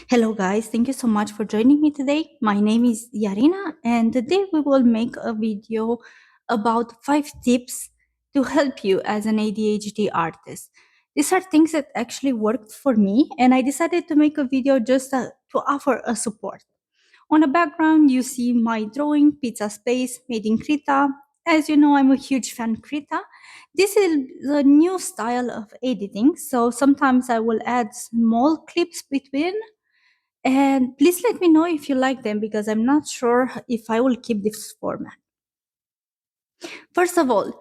Hello, guys. Thank you so much for joining me today. My name is Yarina, and today we will make a video about 5 tips to help you as an ADHD artist. These are things that actually worked for me, and I decided to make a video just to offer a support. On the background, you see my drawing, Pizza Space, made in Krita. As you know, I'm a huge fan of Krita. This is a new style of editing, so sometimes I will add small clips between, and please let me know if you like them because I'm not sure if I will keep this format. First of all,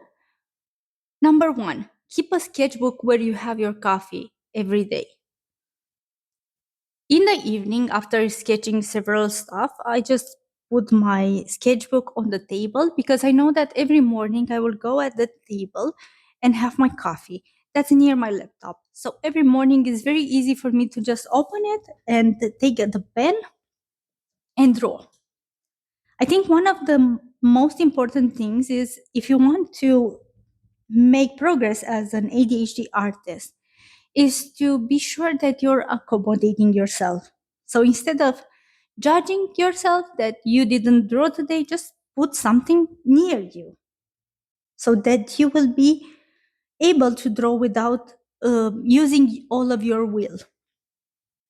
number one, keep a sketchbook where you have your coffee every day. In the evening, after sketching several stuff, I just put my sketchbook on the table because I know that every morning I will go at the table and have my coffee. That's near my laptop. So every morning is very easy for me to just open it and take the pen and draw. I think one of the most important things is if you want to make progress as an ADHD artist is to be sure that you're accommodating yourself. So instead of judging yourself that you didn't draw today, just put something near you so that you will be able to draw without using all of your will.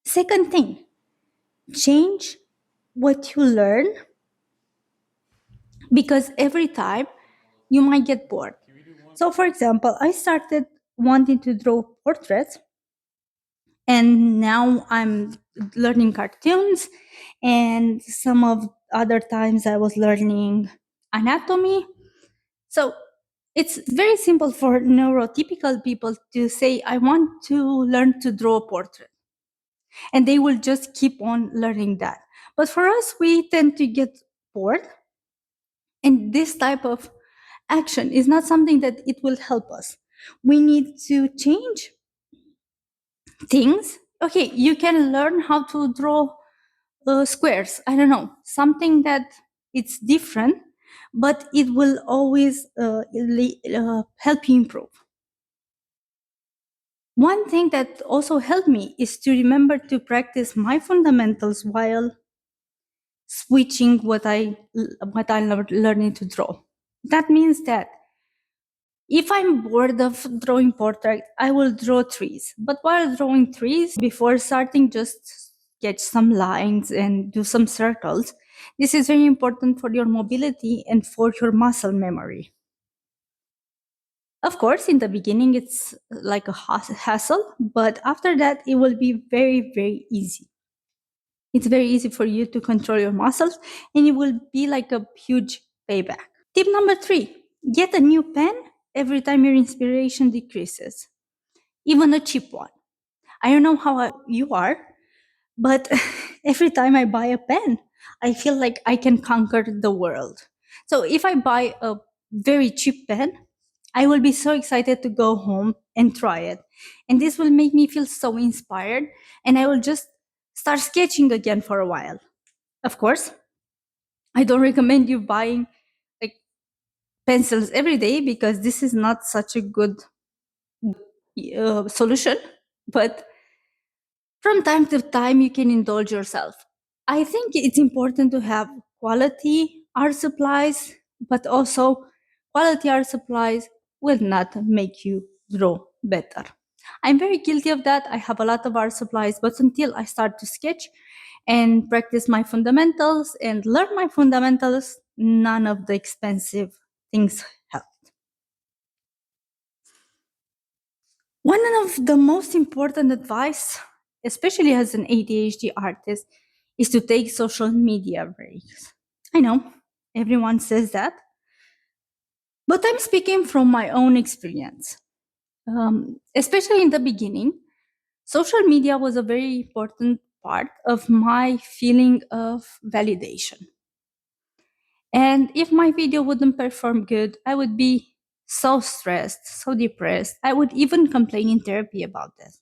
Second thing, change what you learn because every time you might get bored. So, for example, I started wanting to draw portraits, and now I'm learning cartoons, and some of other times I was learning anatomy. So, it's very simple for neurotypical people to say, I want to learn to draw a portrait, and they will just keep on learning that. But for us, we tend to get bored, and this type of action is not something that it will help us. We need to change things. Okay, you can learn how to draw squares. I don't know, something that it's different, but it will always help you improve. One thing that also helped me is to remember to practice my fundamentals while switching what I'm learning to draw. That means that if I'm bored of drawing portraits, I will draw trees. But while drawing trees, before starting, just sketch some lines and do some circles. This is very important for your mobility and for your muscle memory. Of course, in the beginning, it's like a hassle, but after that, it will be very, very easy. It's very easy for you to control your muscles, and it will be like a huge payback. Tip number 3, get a new pen every time your inspiration decreases, even a cheap one. I don't know how you are, but every time I buy a pen, I feel like I can conquer the world. So if I buy a very cheap pen, I will be so excited to go home and try it. And this will make me feel so inspired, and I will just start sketching again for a while. Of course, I don't recommend you buying like pencils every day because this is not such a good solution, but from time to time you can indulge yourself. I think it's important to have quality art supplies, but also quality art supplies will not make you draw better. I'm very guilty of that. I have a lot of art supplies, but until I start to sketch and practice my fundamentals and learn my fundamentals, none of the expensive things help. One of the most important advice, especially as an ADHD artist, is to take social media breaks. I know everyone says that, but I'm speaking from my own experience. Especially in the beginning, social media was a very important part of my feeling of validation. And if my video wouldn't perform good, I would be so stressed, so depressed. I would even complain in therapy about this.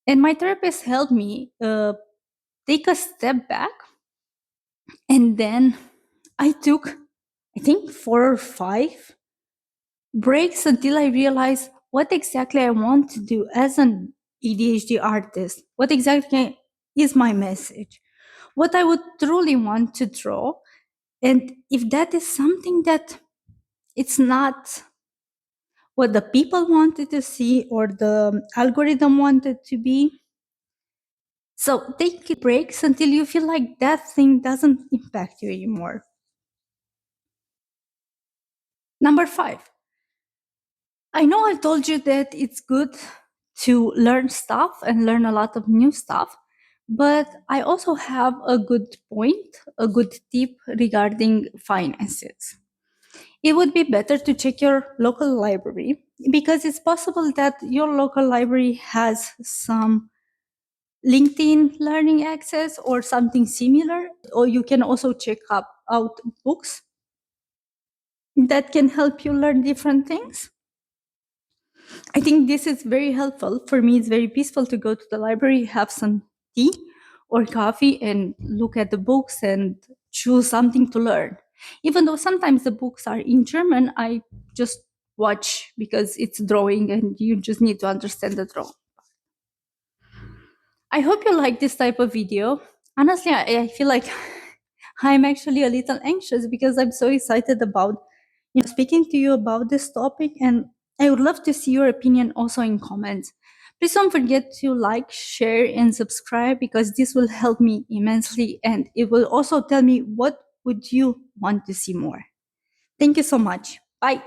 And my therapist helped me take a step back. And then I took, I think, 4 or 5 breaks until I realized what exactly I want to do as an ADHD artist. What exactly is my message, what I would truly want to draw. And if that is something that it's not what the people wanted to see or the algorithm wanted to be, so take breaks until you feel like that thing doesn't impact you anymore. Number five, I know I've told you that it's good to learn stuff and learn a lot of new stuff, but I also have a good point, a good tip regarding finances. It would be better to check your local library because it's possible that your local library has some LinkedIn learning access or something similar, or you can also check out books that can help you learn different things. I think this is very helpful. For me, it's very peaceful to go to the library, have some tea or coffee, and look at the books and choose something to learn. Even though sometimes the books are in German, I just watch because it's drawing and you just need to understand the drawing. I hope you like this type of video. Honestly, I feel like I'm actually a little anxious because I'm so excited about speaking to you about this topic, and I would love to see your opinion also in comments. Please don't forget to like, share, and subscribe because this will help me immensely, and it will also tell me what would you want to see more. Thank you so much. Bye.